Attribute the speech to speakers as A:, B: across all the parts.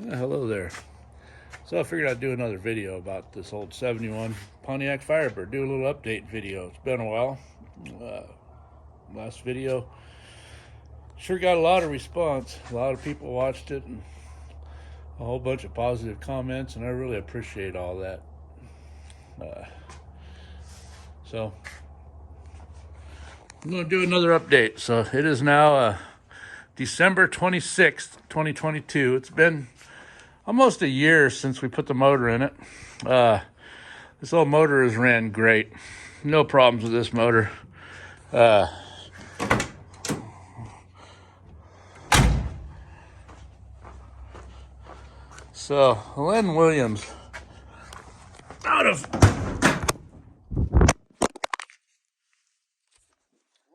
A: Yeah, hello there. So I figured I'd do another video about this old 71 Pontiac Firebird. Do a little update video. It's been a while. Uh, Last video sure got a lot of response. A lot of people watched it and a whole bunch of positive comments, and I really appreciate all that. So I'm going to do another update. So it is now December 26th, 2022. It's been almost a year since we put the motor in it. This old motor has ran great. No problems with this motor. So Len Williams out of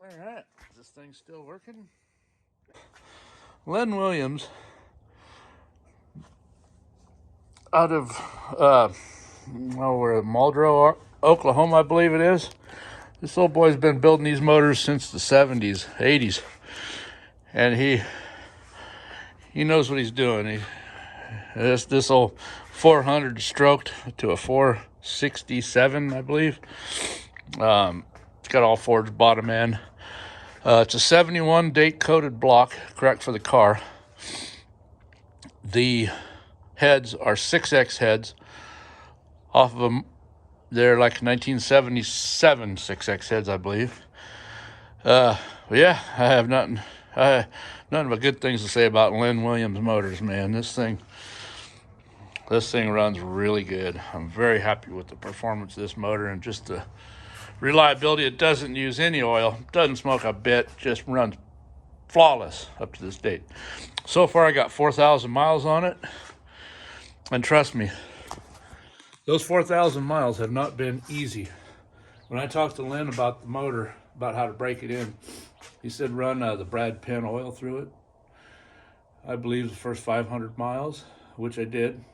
A: Alright, is this thing still working? Len Williams out of we're at Muldrow, Oklahoma, I believe it is. This old boy's been building these motors since the 70s, 80s. And he knows what he's doing. This old 400 stroked to a 467, I believe. It's got all forged bottom end. It's a 71 date coated block, correct for the car. The heads are 6X heads. Off of them, they're like 1977 6X heads, I believe. But yeah, I have nothing but good things to say about Len Williams motors, man. This thing runs really good. I'm very happy with the performance of this motor and just the reliability. It doesn't use any oil, doesn't smoke a bit, just runs flawless up to this date. So far I got 4,000 miles on it, and trust me, those 4,000 miles have not been easy. When I talked to Lynn about the motor, about how to break it in, he said run the Brad Penn oil through it. I believe the first 500 miles, which I did.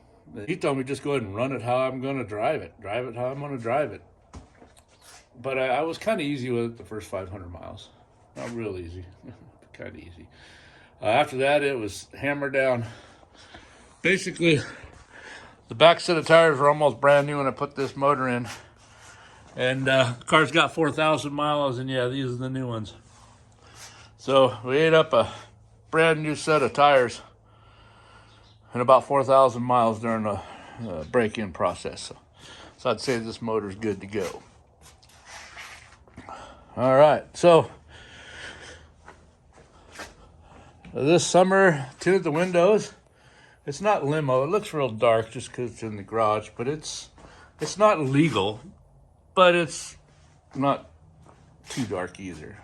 A: He told me just go ahead and run it how I'm going to drive it how I'm going to drive it. But I was kind of easy with it the first 500 miles. Not real easy, kind of easy. After that, it was hammered down. Basically, the back set of tires were almost brand new when I put this motor in. And the car's got 4,000 miles, and yeah, these are the new ones. So we ate up a brand new set of tires and about 4,000 miles during the break-in process. So I'd say this motor's good to go. All right, so this summer, tinted the windows. It's not limo. It looks real dark just because it's in the garage, but it's not legal, but it's not too dark either.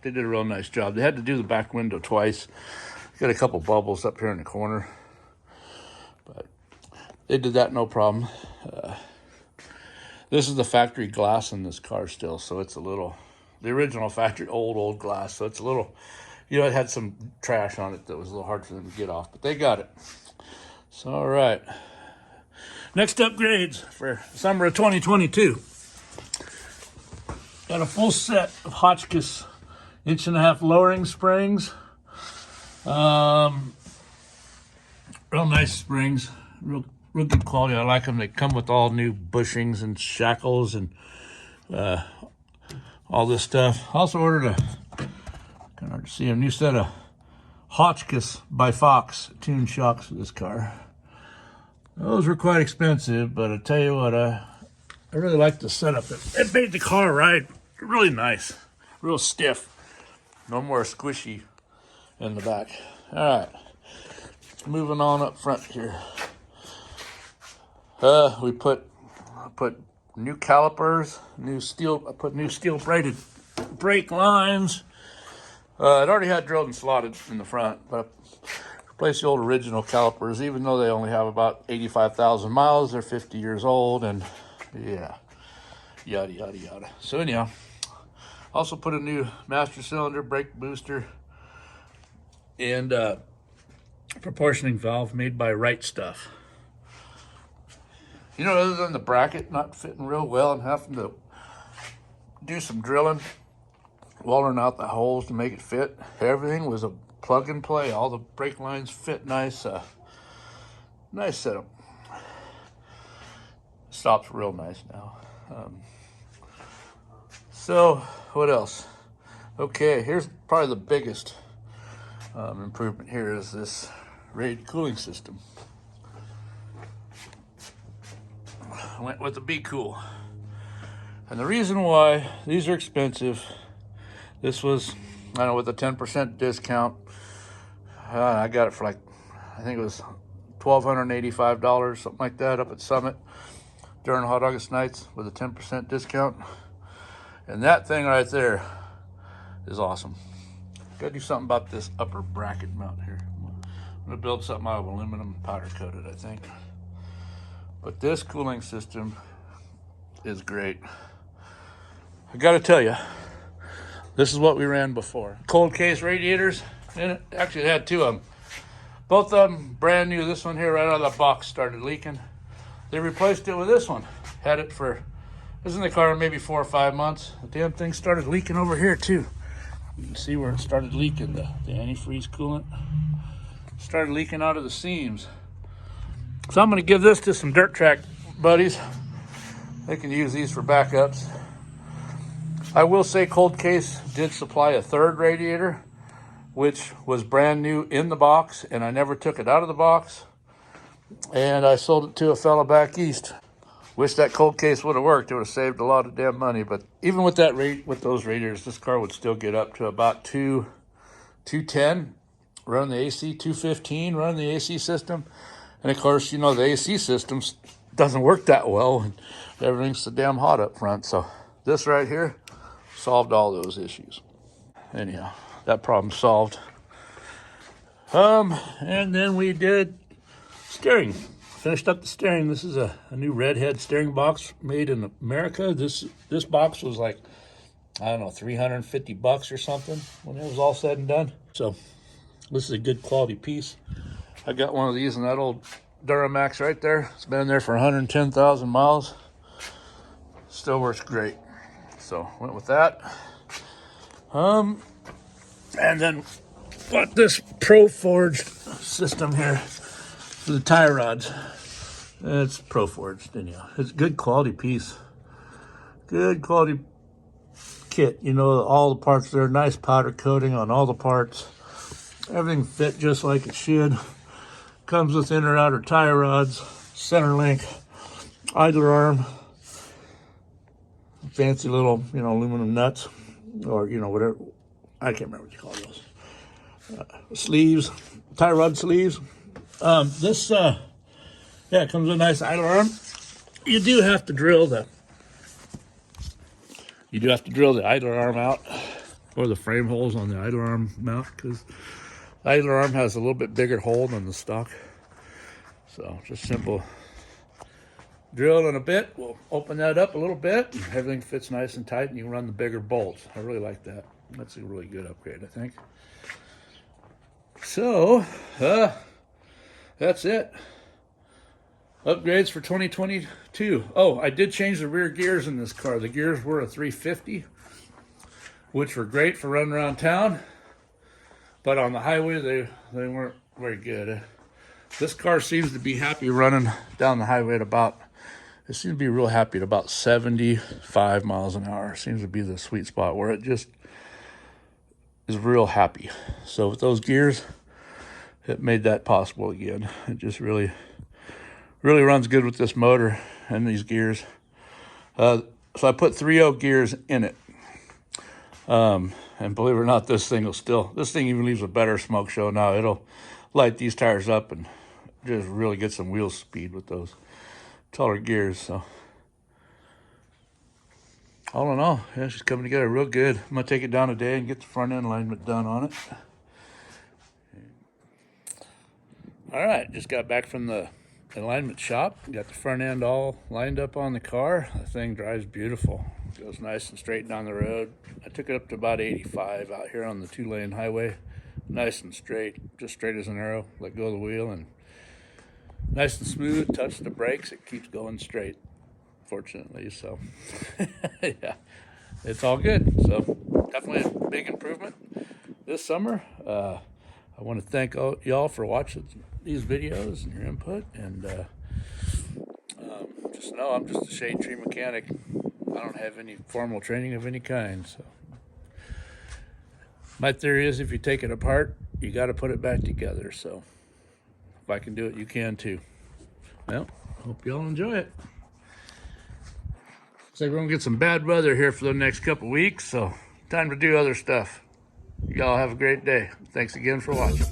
A: They did a real nice job. They had to do the back window twice. Got a couple bubbles up here in the corner, but they did that no problem. This is the factory glass in this car still, so it's a little, the original factory old glass, so it's a little, it had some trash on it that was a little hard for them to get off, but they got it. So, all right. Next upgrades for summer of 2022. Got a full set of Hotchkiss 1.5-inch lowering springs. Real nice springs, real good quality. I like them. They come with all new bushings and shackles and all this stuff. Also ordered a new set of Hotchkiss by Fox tune shocks for this car. Those were quite expensive, but I tell you what, I really like the setup. It made the car ride really nice, real stiff. No more squishy in the back. All right, moving on up front here. We put new calipers, I put new steel braided brake lines. It already had drilled and slotted in the front, but I replaced the old original calipers. Even though they only have about 85,000 miles, they're 50 years old, and yeah, yada yada yada. So anyhow, also put a new master cylinder, brake booster, and proportioning valve made by Right Stuff. Other than the bracket not fitting real well and having to do some drilling, welding out the holes to make it fit, everything was a plug and play. All the brake lines fit nice. Nice setup. Stops real nice now. So what else? Okay, here's probably the biggest improvement here is this radiator cooling system. I went with the Be Cool. And the reason why these are expensive, this was, I don't know, with a 10% discount, I got it for like, I think it was $1,285, something like that, up at Summit during Hot August nights with a 10% discount. And that thing right there is awesome. Gotta do something about this upper bracket mount here. I'm gonna build something out of aluminum powder coated, I think. But this cooling system is great. I gotta tell you, this is what we ran before. Cold case radiators in it. Actually, it had two of them. Both of them brand new. This one here right out of the box started leaking. They replaced it with this one. Had it for, was in the car maybe 4 or 5 months. The damn thing started leaking over here too. You can see where it started leaking, the antifreeze coolant. Started leaking out of the seams. So I'm gonna give this to some dirt track buddies. They can use these for backups. I will say Cold Case did supply a third radiator, which was brand new in the box, and I never took it out of the box. And I sold it to a fella back east. Wish that Cold Case would have worked. It would have saved a lot of damn money. But even with that with those radiators, this car would still get up to about 210, run the AC, 215, run the AC system. And of course, you know, the AC system doesn't work that well and everything's so damn hot up front. So this right here solved all those issues. Anyhow, that problem solved. And then we did steering. Finished up the steering. This is a new redhead steering box made in America. This box was like, I don't know, $350 or something when it was all said and done. So this is a good quality piece. I got one of these in that old Duramax right there. It's been in there for 110,000 miles. Still works great. So went with that. And then got this Pro Forged system here for the tie rods. It's Pro Forged, anyhow. It's a good quality piece. Good quality kit. You know, all the parts there, nice powder coating on all the parts. Everything fit just like it should. Comes with inner outer tie rods, center link, idler arm, fancy little, you know, aluminum nuts, or, you know, whatever. I can't remember what you call those. Sleeves, tie rod sleeves. Yeah, it comes with a nice idler arm. You do have to drill the idler arm out, or the frame holes on the idler arm mount, because the idler arm has a little bit bigger hole than the stock. So just simple drill in a bit. We'll open that up a little bit. Everything fits nice and tight, and you can run the bigger bolts. I really like that. That's a really good upgrade, I think. So, that's it. Upgrades for 2022. Oh, I did change the rear gears in this car. The gears were a 350, which were great for running around town. But on the highway, they weren't very good. This car seems to be happy running down the highway at about, it seems to be real happy at about 75 miles an hour. Seems to be the sweet spot where it just is real happy. So with those gears, it made that possible again. It just really runs good with this motor and these gears. So I put 3.0 gears in it. And believe it or not, this thing even leaves a better smoke show now. It'll light these tires up and just really get some wheel speed with those taller gears. So all in all, yeah, she's coming together real good. I'm gonna take it down today and get the front end alignment done on it. All right, just got back from the alignment shop. Got the front end all lined up on the car. The thing drives beautiful. Goes nice and straight down the road. I took it up to about 85 out here on the 2-lane highway. Nice and straight, just straight as an arrow. Let go of the wheel and nice and smooth. Touch the brakes, it keeps going straight, fortunately. So yeah, it's all good. So definitely a big improvement this summer. I want to thank y'all for watching these videos and your input, and just know I'm just a shade tree mechanic. I don't have any formal training of any kind. So my theory is if you take it apart, you got to put it back together. So if I can do it, you can too. Well, hope y'all enjoy it. Looks like we're gonna get some bad weather here for the next couple weeks, so time to do other stuff. Y'all have a great day. Thanks again for watching.